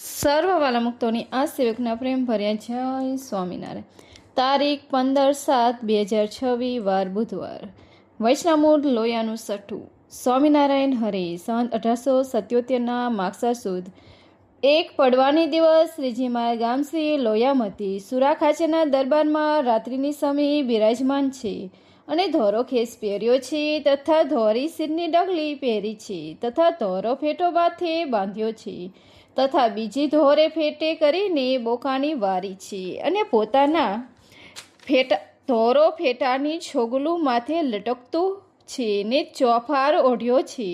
સર્વ વાલા મુક્તોની આ સેવકના પ્રેમ ભર્યા જય સ્વામિનારાયણ. તારીખ 15/7/2026 વાર બુધવાર. વૈષ્ણવમૂળ લોયાનું સઠ્ઠું. સ્વામિનારાયણ હરે. સંત 1877 માગસર સુદ એક પડવાની દિવસ શ્રીજી મહારાજ ગામ શ્રી લોયામતી સુરા ખાચરના દરબારમાં રાત્રિની સમયે બિરાજમાન છે અને ધોરો ખેસ પહેર્યો છે તથા ધોરી શીરની ડગલી પહેરી છે તથા ધોરો ફેટો માથે બાંધ્યો છે તથા બીજી ધોરે ફેટે કરીને બોકાની વારી છે અને પોતાના ધોરો ફેટાની છોગલું માથે લટકતું છે ને ચોફાર ઓઢ્યો છે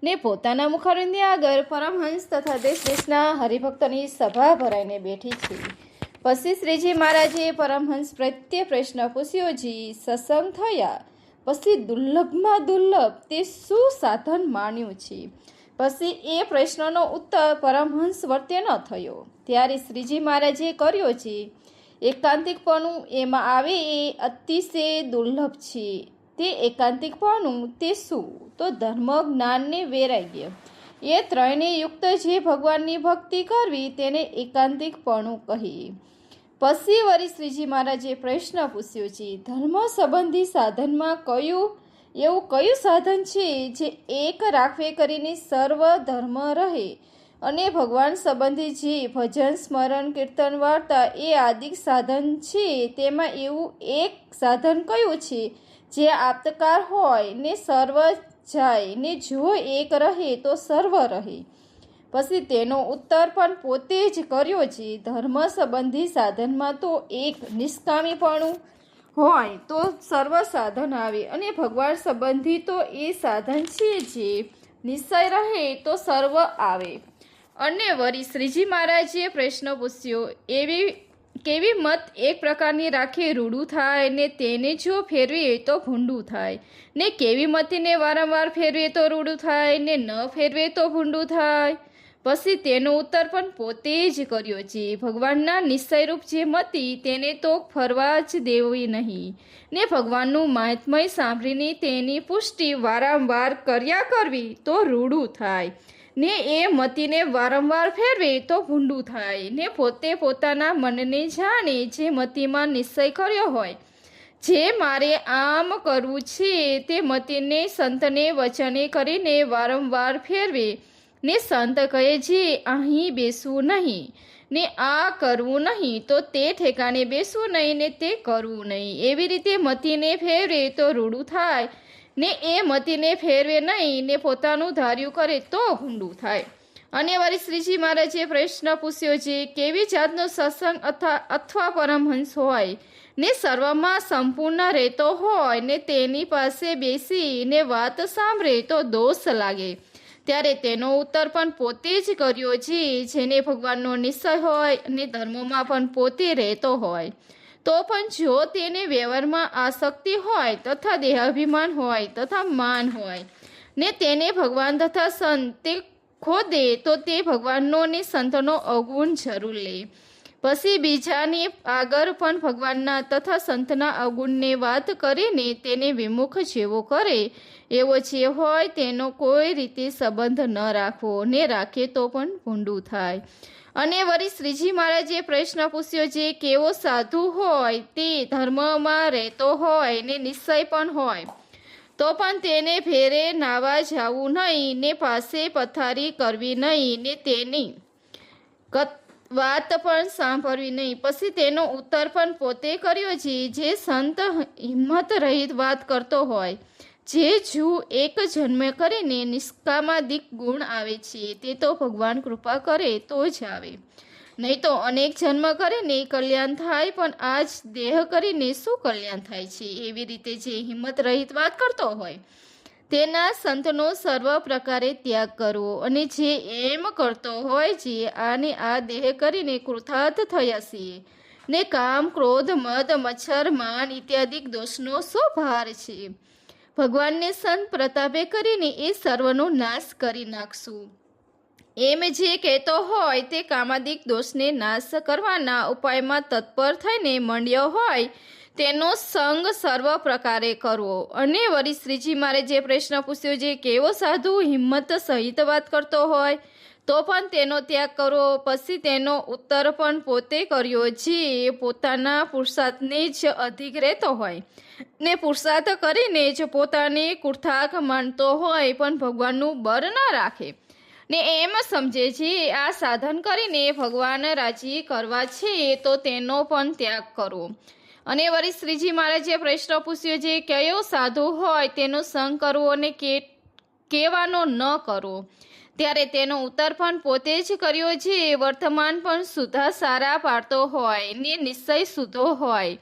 ને પોતાના મુખારવિંદની આગળ પરમહંસ તથા દેશ દેશના હરિભક્તોની સભા ભરાઈને બેઠી છે. પછી શ્રીજી મહારાજે પરમહંસ પ્રત્યે પ્રશ્ન પૂછ્યો. જી સત્સંગ થયા પછી દુર્લભમાં દુર્લભ તે શું સાધન માન્યું છે? પછી એ પ્રશ્નનો ઉત્તર પરમહંસ વર્તે ન થયો. ત્યારે શ્રીજી મહારાજે કર્યો છે. એકાંતિકપણું એમાં આવે એ અતિશય દુર્લભ છે. તે એકાંતિકપણું તે શું? તો ધર્મ, જ્ઞાનને વૈરાગ્ય એ ત્રણને યુક્ત જે ભગવાનની ભક્તિ કરવી તેને એકાંતિકપણું કહીએ. પછી વળી શ્રીજી મહારાજે પ્રશ્ન પૂછ્યો છે. ધર્મ સંબંધી સાધનમાં એવું કયું સાધન છે જે એક રાખવે કરીને સર્વ ધર્મ રહે? અને ભગવાન સંબંધી જે ભજન, સ્મરણ, કીર્તન, વાર્તા એ આદિક સાધન છે તેમાં એવું એક સાધન કયું છે જે આપતકાર હોય ને સર્વ જાય ને જો એક રહે તો સર્વ રહે? પછી તેનો ઉત્તર પણ પોતે જ કર્યો છે. ધર્મ સંબંધી સાધનમાં તો એક નિષ્કામીપણું હોય તો સર્વ સાધન આવે અને ભગવાન સંબંધી તો એ સાધન છે જે નિશ્ચય રહે તો સર્વ આવે. અને વળી શ્રીજી મહારાજે પ્રશ્ન પૂછ્યો. કેવી મત એક પ્રકારની રાખે રૂડું થાય ને તેને જો ફેરવીએ તો ભૂંડું થાય, ને કેવી મતીને વારંવાર ફેરવીએ તો રૂડું થાય ને ન ફેરવે તો ભૂંડું થાય? પછી તેનો ઉત્તર પણ પોતે જ કર્યો છે. ભગવાનના નિશ્ચયરૂપ જે મતી તેને તો ફરવા જ દેવી નહીં ને ભગવાનનું મહાત્મય સાંભળીને તેની પુષ્ટિ વારંવાર કર્યા કરવી તો રૂડું થાય ને એ મતીને વારંવાર ફેરવે તો ભૂંડું થાય ને પોતે પોતાના મનને જાણે જે મતીમાં નિશ્ચય કર્યો હોય જે મારે આમ કરવું છે તે મતીને સંતને વચને કરીને વારંવાર ફેરવે ને સંત કહે છે અહીં બેસવું નહીં ને આ કરવું નહીં તો તે ઠેકાણે બેસવું નહીં ને તે કરવું નહીં. એવી રીતે મતીને ફેરવે તો રૂડું થાય ને એ મતીને ફેરવે નહીં ને પોતાનું ધાર્યું કરે તો ભૂંડું થાય. અને વળી શ્રીજી મહારાજે પ્રશ્ન પૂછ્યો છે. કેવી જાતનો સત્સંગ અથવા પરમહંસ હોય ને સર્વમાં સંપૂર્ણ રહેતો હોય ને તેની પાસે બેસી ને વાત સાંભળે તો દોષ લાગે? ત્યારે તેનો ઉત્તર પણ પોતે જ કર્યો છે. જેને ભગવાનનો નિશ્ચય હોય અને ધર્મોમાં પણ પોતે રહેતો હોય તો પણ જો તેને વ્યવહારમાં આસક્તિ હોય તથા દેહાભિમાન હોય તથા માન હોય ને તેને ભગવાન તથા સંત તે ખોદે તો તે ભગવાનનો ને સંતનો અવગુણ જરૂર લે. પછી બીજાની આગળ પણ ભગવાનના તથા સંતના અવગુણને વાત કરીને તેને વિમુખ જેવો કરે એવો જે હોય તેનો કોઈ રીતે સંબંધ ન રાખવો ને રાખે તો પણ ભૂંડું થાય. અને વળી શ્રીજી મહારાજે પ્રશ્ન પૂછ્યો છે. કેવો સાધુ હોય તે ધર્મમાં રહેતો હોય ને નિશ્ચય પણ હોય તો પણ તેને ફેરે નાવા જવું નહીં ને પાસે પથારી કરવી નહીં ને તેની વાત પણ સાંભળવી નહીં. પછી તેનો ઉત્તર પણ પોતે કર્યો છે. જે સંત હિંમત રહિત વાત કરતો હોય જે જૂ એક જન્મ કરીને નિષ્કામાદિક ગુણ આવે છે તે તો ભગવાન કૃપા કરે તો જ આવે, નહીં તો અનેક જન્મ કરીને કલ્યાણ થાય પણ આ જ દેહ કરીને શું કલ્યાણ થાય છે? એવી રીતે જે હિંમત રહિત વાત કરતો હોય તેના સંતનો સર્વ પ્રકારે ત્યાગ કરવો. અને જે એમ કરતો હોય જે આને આ દેહ કરીને કૃતાર્થ થયા છીએ ને કામ, ક્રોધ, મદ, મચ્છર, માન ઇત્યાદિ દોષનો શું ભાર છે? ભગવાનને સંત પ્રતાપે કરીને એ સર્વનો નાશ કરી નાખશું એમ જે કહેતો હોય તે કામાદિક દોષને નાશ કરવાના ઉપાયમાં તત્પર થઈને મંડ્યો હોય તેનો સંગ સર્વ પ્રકારે કરવો. અને વળી શ્રીજી મારે જે પ્રશ્ન પૂછ્યો છે. કેવો સાધુ હિંમત સહિત વાત કરતો હોય તો પણ તેનો ત્યાગ કરવો. પછી તેનો ઉત્તર પણ પોતે કર્યો, જે પોતાના પુરુષાર્થને જ અધિક રહેતો હોય ને પુરુષાર્થ કરીને જ પોતાને કૃતાર્થ માનતો હોય, પણ ભગવાનનું બર ન રાખે ને એમ સમજે છે આ સાધન કરીને ભગવાન રાજી કરવા છે, તો તેનો પણ ત્યાગ કરવો. અને વળી શ્રીજી મહારાજે પ્રશ્ન પૂછ્યો, જે કયો સાધુ હોય તેનો સંગ કરવો અને કહેવાનો ન કરવો. ત્યારે તેનો ઉત્તર પણ પોતે જ કર્યો, જે વર્તમાન પણ સુધા સારા પાડતો હોય ને નિશ્ચય શુદ્ધો હોય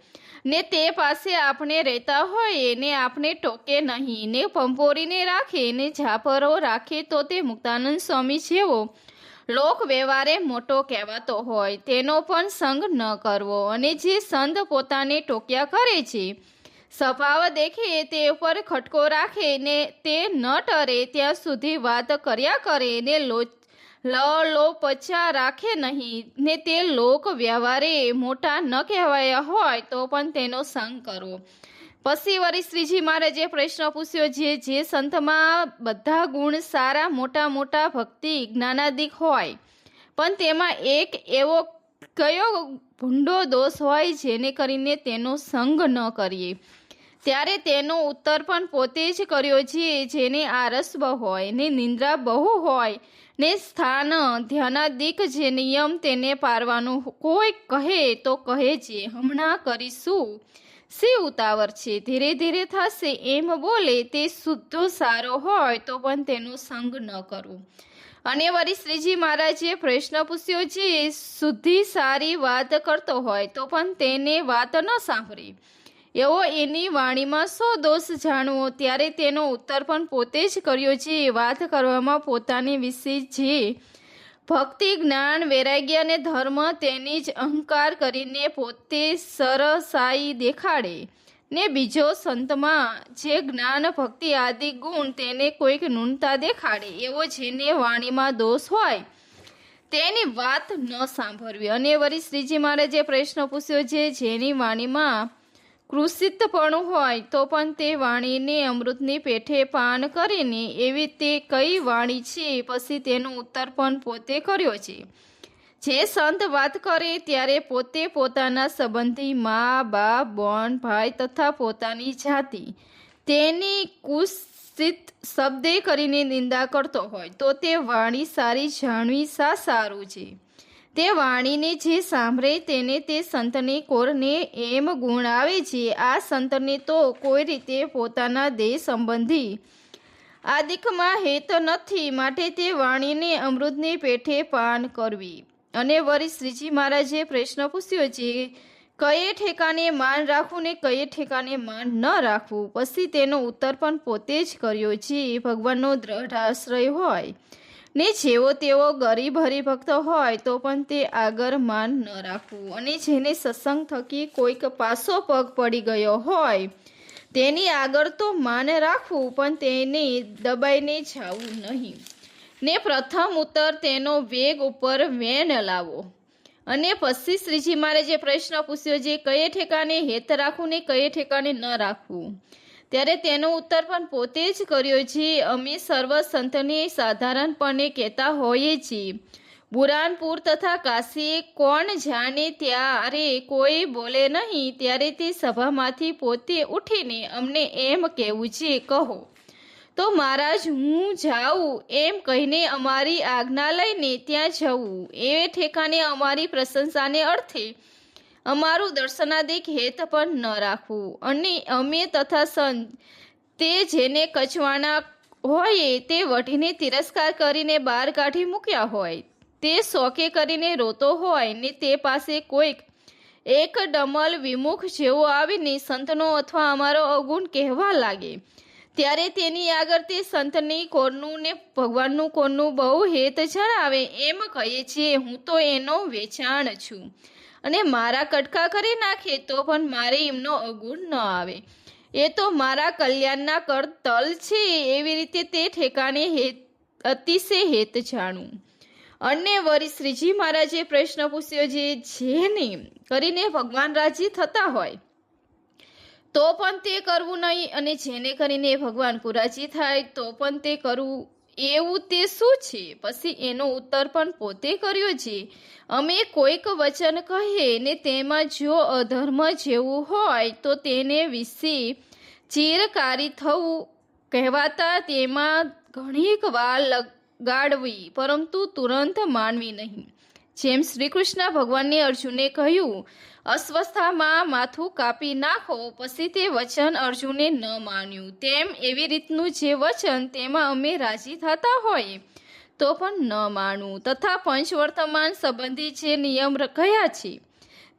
ને તે પાસે આપણે રહેતા હોય ને આપણે ટોકે નહીં ને પંપોરીને રાખે ને ઝાપરો રાખે, તો તે મુક્તાનંદ સ્વામી જેવો લોક વ્યવહારે મોટો કહેવાતો હોય તેનો પણ સંગ ન કરવો. અને જે સંત પોતાને ટોક્યા કરે છે, સ્વભાવ દેખે તે ઉપર ખટકો રાખે ને તે ન ટરે ત્યાં સુધી વાત કર્યા કરે ને લોપચા રાખે નહીં ને તે લોક વ્યવહારે મોટા ન કહેવાયા હોય, તો પણ તેનો સંગ કરવો. પછી વળી શ્રીજી મહારાજે પ્રશ્ન પૂછ્યો, જે સંતમાં બધા ગુણ સારા, મોટા મોટા ભક્તિ જ્ઞાનાદિક હોય, પણ તેમાં એક એવો કયો ભૂંડો દોષ હોય જેને કરીને તેનો સંગ ન કરીએ. ત્યારે તેનો ઉત્તર પણ પોતે જ કર્યો, જેને આરસ બહુ હોય ને નિંદ્રા બહુ હોય ને સ્થાન ધ્યાનાદિક જે નિયમ તેને પારવાનું. કોઈ કહે તો કહે છે હમણાં કરીશું, શી ઉતાવળ છે, ધીરે ધીરે થશે, એમ બોલે તે શુદ્ધો સારો હોય તો પણ તેનો સંગ ન કરવો. અને વળી શ્રીજી મહારાજે પ્રશ્ન પૂછ્યો, જે શુદ્ધિ સારી વાત કરતો હોય તો પણ તેને વાત ન સાંભળે, એવો એની વાણીમાં શો દોષ જાણવો. ત્યારે તેનો ઉત્તર પણ પોતે જ કર્યો, જે વાત કરવામાં પોતાની વિશે જે ભક્તિ જ્ઞાન વૈરાગ્ય અને ધર્મ તેની જ અહંકાર કરીને પોતે સરસાઈ દેખાડે ને બીજો સંતમાં જે જ્ઞાન ભક્તિ આદિ ગુણ તેને કોઈક ન્યૂનતા દેખાડે, એવો જેને વાણીમાં દોષ હોય તેની વાત ન સાંભળવી. અને વળી શ્રીજી મહારાજે પ્રશ્ન પૂછ્યો, જેની વાણીમાં કૃષિતપણું હોય તો પણ તે વાણીને અમૃતની પેઠે પાન કરીને એવી તે કઈ વાણી છે. પછી તેનો ઉત્તર પણ પોતે કર્યો છે, જે સંત વાત કરે ત્યારે પોતે પોતાના સંબંધી મા બાપ બોન ભાઈ તથા પોતાની જાતિ તેની કુત્સિત શબ્દે કરીને નિંદા કરતો હોય, તો તે વાણી સારી જાણવી શા સારું છે. તે વાણીને જે સાંભળે તેને તે સંતને કોરને એમ ગુણ આવે છે. આ સંતને તો કોઈ રીતે પોતાના દેહ સંબંધી આદિકમાં હેત નથી, માટે તે વાણીને અમૃતની પેઠે પાન કરવી. અને વળી શ્રીજી મહારાજે પ્રશ્ન પૂછ્યો, કયે ઠેકાને માન રાખવું ને કયે ઠેકાને માન ન રાખવું. પછી તેનો ઉત્તર પણ પોતે જ કર્યો, જે ભગવાનનો દ્રઢ આશ્રય હોય ને જેવો તેવો ગરીબ હરિભક્ત હોય તો પણ તે આગળ માન ન રાખવું. અને જેને સત્સંગ થકી કોઈક પાસો પગ પડી ગયો હોય તેની આગળ તો માન રાખવું, પણ તેને દબાઈને જવું નહીં. ને પ્રથમ ઉત્તર તેનો વેગ ઉપર વેન લાવો. અને પછી શ્રીજી મહારાજે પ્રશ્ન પૂછ્યો, કયે ઠેકાને હેત રાખવું ને કયે ઠેકાને ન રાખવું. ત્યારે તેનો ઉત્તર પણ પોતે જ કર્યો, અમે સર્વ સંતને સાધારણપણે કહેતા હોઈએ છીએ, બુરાનપુર તથા કાશીએ કોણ જાણે ત્યારે કોઈ બોલે નહીં, ત્યારે તે સભામાંથી પોતે ઉઠીને અમને એમ કહેવું છે, કહો તો મહારાજ હું જાઉં, એમ કહીને અમારી આજ્ઞા લઈને ત્યાં જવું. એ ઠેકાને અમારી પ્રશંસાને અર્થે અમારું દર્શનાદિક હેત પણ ન રાખવું. અને અમે તથા સંત તે જેને કચવાના હોય તે વઢીને તિરસ્કાર કરીને બહાર કાઢી મૂક્યા હોય, તે શોકે કરીને રોતો હોય ને તે પાસે કોઈક એક ડમલ વિમુખ જેવો આવીને સંતનો અથવા અમારો અવગુણ કહેવા લાગે, ત્યારે તેની આગળ તે સંતની કોરનું ને ભગવાનનું કોરનું બહુ હેત જણાવે, એમ કહીએ છીએ હું તો એનો વેચાણ છું અને મારા કટકા કરી નાખે તો પણ મારે એમનો અવગુણ ન આવે, એ તો મારા કલ્યાણના કર તલ છે. એવી રીતે તે ઠેકાણે અતિશય હેત જાણવું. અને વળી શ્રીજી મહારાજે પ્રશ્ન પૂછ્યો, જેને કરીને ભગવાન રાજી થતા હોય તો પણ તે કરવું નહીં, અને જેને કરીને ભગવાન કુરાજી થાય તો પણ તે કરવું, એવું તે શું છે? પછી એનો ઉત્તર પણ પોતે કર્યો છે. અમે કોઈક વચન કહીએ ને તેમાં જો અધર્મ જેવું હોય તો તેને વિશે ચીરકારી થવું કહેવાતા તેમાં ઘણીક વાર લગાડવી, પરંતુ તુરંત માનવી નહીં. જેમ શ્રી કૃષ્ણ ભગવાનને અર્જુને કહ્યું, અસ્વસ્થામાં માથું કાપી નાખો, પછી તે વચન અર્જુને ન માન્યું, તેમ એવી રીતનું જે વચન તેમાં અમે રાજી થતા હોઈએ તો પણ ન માનવું. તથા પંચવર્તમાન સંબંધી જે નિયમ કહ્યા છે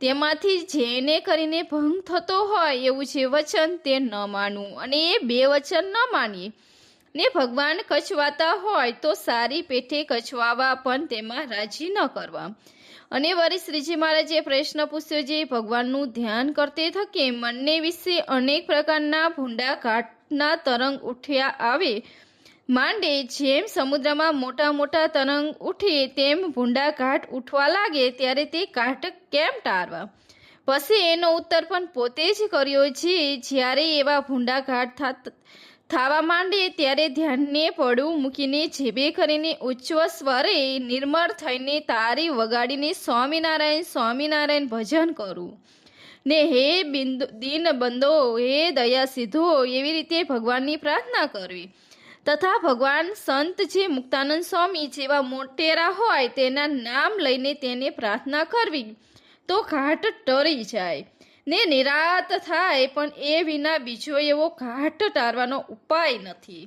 તેમાંથી જેને કરીને ભંગ થતો હોય એવું જે વચન તે ન માનવું. અને એ બે વચન ન માનીએ ને ભગવાન કચવાતા હોય તો સારી પેઠે કચવાવા પણ તેમાં રાજી ન કરવા. અને વળી શ્રીજી મહારાજે પ્રશ્ન પૂછ્યો, જે ભગવાનનું ધ્યાન કરતે થકે મનને વિશે અનેક પ્રકારના ભૂંડા ઘાટના તરંગ ઉઠ્યા આવે માંડે, જેમ સમુદ્રમાં મોટા મોટા તરંગ ઉઠે તેમ ભૂંડા ઘાટ ઉઠવા લાગે, ત્યારે તે ઘાટ કેમ ટાળવા? પછી એનો ઉત્તર પણ પોતે જ કર્યો છે. જ્યારે એવા ભૂંડા ઘાટ થવા માંડે ત્યારે ધ્યાનને પડવું મૂકીને જેબે કરીને ઉચ્ચ સ્વરે નિર્મળ થઈને તારી વગાડીને સ્વામિનારાયણ સ્વામિનારાયણ ભજન કરવું ને હે દીન બંધો, હે દયા સિદ્ધો, એવી રીતે ભગવાનની પ્રાર્થના કરવી. તથા ભગવાન સંત જે મુક્તાનંદ સ્વામી જેવા મોટેરા હોય તેના નામ લઈને તેને પ્રાર્થના કરવી તો ઘાટ ટળી જાય ને નિરાત થાય. પણ એ વિના બીજો એવો ઘાટ ટાળવાનો ઉપાય નથી.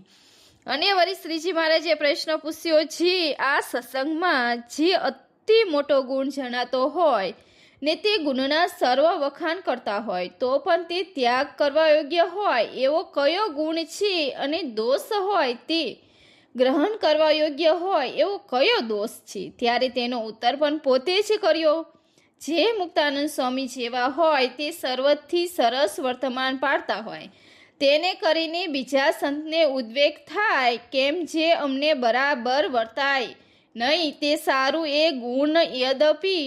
અને વળી શ્રીજી મહારાજે પ્રશ્ન પૂછ્યો, જે આ સત્સંગમાં જે અતિ મોટો ગુણ જણાતો હોય ને તે ગુણના સર્વ વખાણ કરતા હોય તો પણ તે ત્યાગ કરવા યોગ્ય હોય એવો કયો ગુણ છે? અને દોષ હોય તે ગ્રહણ કરવા યોગ્ય હોય એવો કયો દોષ છે? ત્યારે તેનો ઉત્તર પણ પોતે જ કર્યો. જે મુક્તાનંદ સ્વામી જેવા હોય તે સર્વથી સરસ વર્તમાન પાડતા હોય તેને કરીને બીજા સંતને ઉદ્વેગ થાય, કેમ જે અમને બરાબર વર્તાય નહીં તે સારું. એ ગુણ યદ્યપિ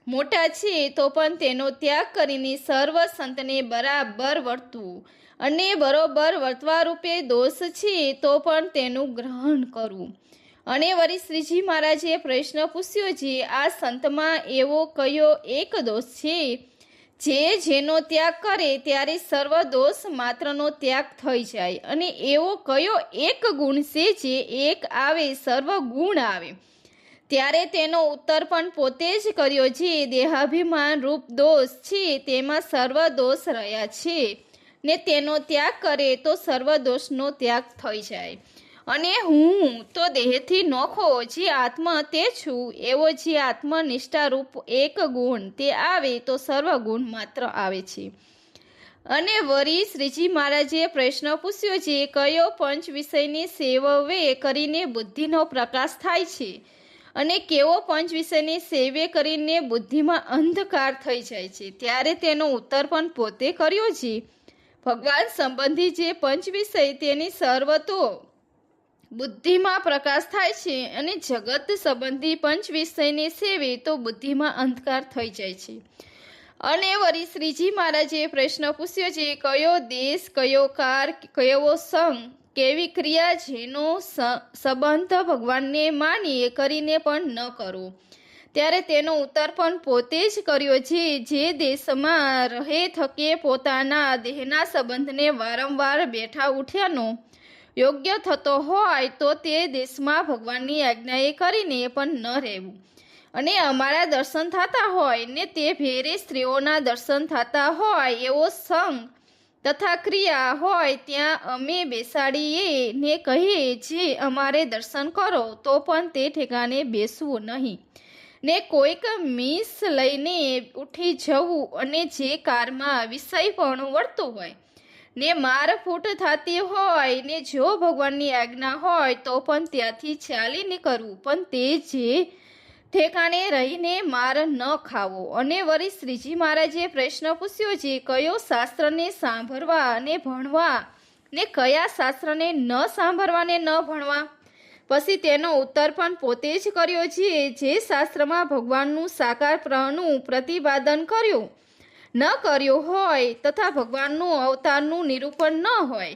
મોટા છે તો પણ તેનો ત્યાગ કરીને સર્વ સંતને બરાબર વર્તવું, અને બરોબર વર્તવા રૂપે દોષ છે તો પણ તેનું ગ્રહણ કરવું. અને વળી શ્રીજી મહારાજે પ્રશ્ન પૂછ્યો, છે આ સંતમાં એવો કયો એક દોષ છે જે જેનો ત્યાગ કરે ત્યારે સર્વ દોષ માત્રનો ત્યાગ થઈ જાય? અને એવો કયો એક ગુણ છે જે એક આવે સર્વ ગુણ આવે? ત્યારે તેનો ઉત્તર પણ પોતે જ કર્યો છે. દેહાભિમાન રૂપ દોષ છે તેમાં સર્વ દોષ રહ્યા છે ને તેનો ત્યાગ કરે તો સર્વ દોષનો ત્યાગ થઈ જાય. અને હું તો દેહથી નોખો જે આત્મા તે છું એવો જે આત્મનિષ્ઠા રૂપ એક ગુણ તે આવે તો સર્વ ગુણ માત્ર આવે છે. અને વળી શ્રીજી મહારાજે પ્રશ્ન પૂછ્યો છે, કયો પંચ વિષયની સેવવે કરીને બુદ્ધિનો પ્રકાશ થાય છે? અને કેવો પંચ વિષયની સેવે કરીને બુદ્ધિમાં અંધકાર થઈ જાય છે? ત્યારે તેનો ઉત્તર પણ પોતે કર્યો છે. ભગવાન સંબંધી જે પંચ વિષય તેની સર્વતો બુદ્ધિમાં પ્રકાશ થાય છે, અને જગત સંબંધી પંચ વિષયને સેવે તો બુદ્ધિમાં અંધકાર થઈ જાય છે. અને વળી શ્રીજી મહારાજે પ્રશ્ન પૂછ્યો છે, કયો દેશ, કયો કાર, કયો સંગ, કેવી ક્રિયા જેનો સંબંધ ભગવાનને માની કરીને પણ ન કરો? ત્યારે તેનો ઉત્તર પણ પોતે જ કર્યો છે. જે દેશમાં રહે થકે પોતાના દેહના સંબંધને વારંવાર બેઠા ઉઠ્યાનો યોગ્ય થતો હોય તો તે દેશમાં ભગવાનની આજ્ઞાએ કરીને પણ ન રહેવું. અને અમારા દર્શન થતા હોય ને તે ભેરે સ્ત્રીઓના દર્શન થતા હોય એવો સંગ તથા ક્રિયા હોય ત્યાં અમે બેસાડીએ ને કહીએ જે અમારે દર્શન કરો તો પણ તે ઠેકાણે બેસવું નહીં ને કોઈક મીસ લઈને ઉઠી જવું. અને જે કારમાં વિષય પણ વળતું હોય ને માર ફૂટ થતી હોય ને જો ભગવાનની આજ્ઞા હોય તો પણ ત્યાંથી ચાલીને કરવું, પણ તે જે ઠેકાણે રહીને માર ન ખાવો. અને વળી શ્રીજી મહારાજે પ્રશ્ન પૂછ્યો છે, કયો શાસ્ત્રને સાંભળવા અને ભણવા ને કયા શાસ્ત્રને ન સાંભળવા ને ન ભણવા? પછી તેનો ઉત્તર પણ પોતે જ કર્યો છે. જે શાસ્ત્રમાં ભગવાનનું સાકારપણું પ્રતિપાદન ન કર્યું હોય તથા ભગવાનનું અવતારનું નિરૂપણ ન હોય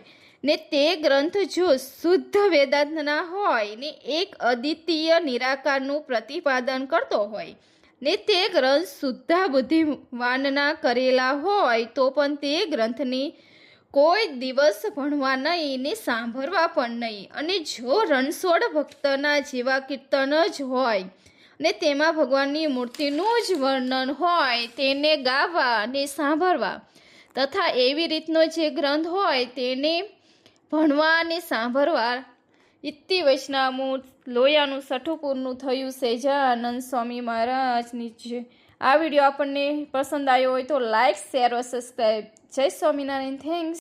ને તે ગ્રંથ જો શુદ્ધ વેદાંતના હોય ને એક અદ્વિતીય નિરાકારનું પ્રતિપાદન કરતો હોય ને તે ગ્રંથ શુદ્ધ બુદ્ધિવાનના કરેલા હોય તો પણ તે ગ્રંથની કોઈ દિવસ ભણવા નહીં ને સાંભળવા પણ નહીં. અને જો રણછોડ ભક્તના જેવા કીર્તન જ હોય ને તેમાં ભગવાનની મૂર્તિનું જ વર્ણન હોય તેને ગાવા અને સાંભળવા તથા એવી રીતનો જે ગ્રંથ હોય તેને ભણવા અને સાંભળવા. ઇતિ વૈષ્ણવ લોયાનું છઠ્ઠું પૂરનું થયું. સહજાનંદ સ્વામી મહારાજની જય. આ વિડીયો આપણને પસંદ આવ્યો હોય તો લાઈક, શેર और સબસ્ક્રાઈબ. જય સ્વામિનારાયણ. થેન્ક્સ.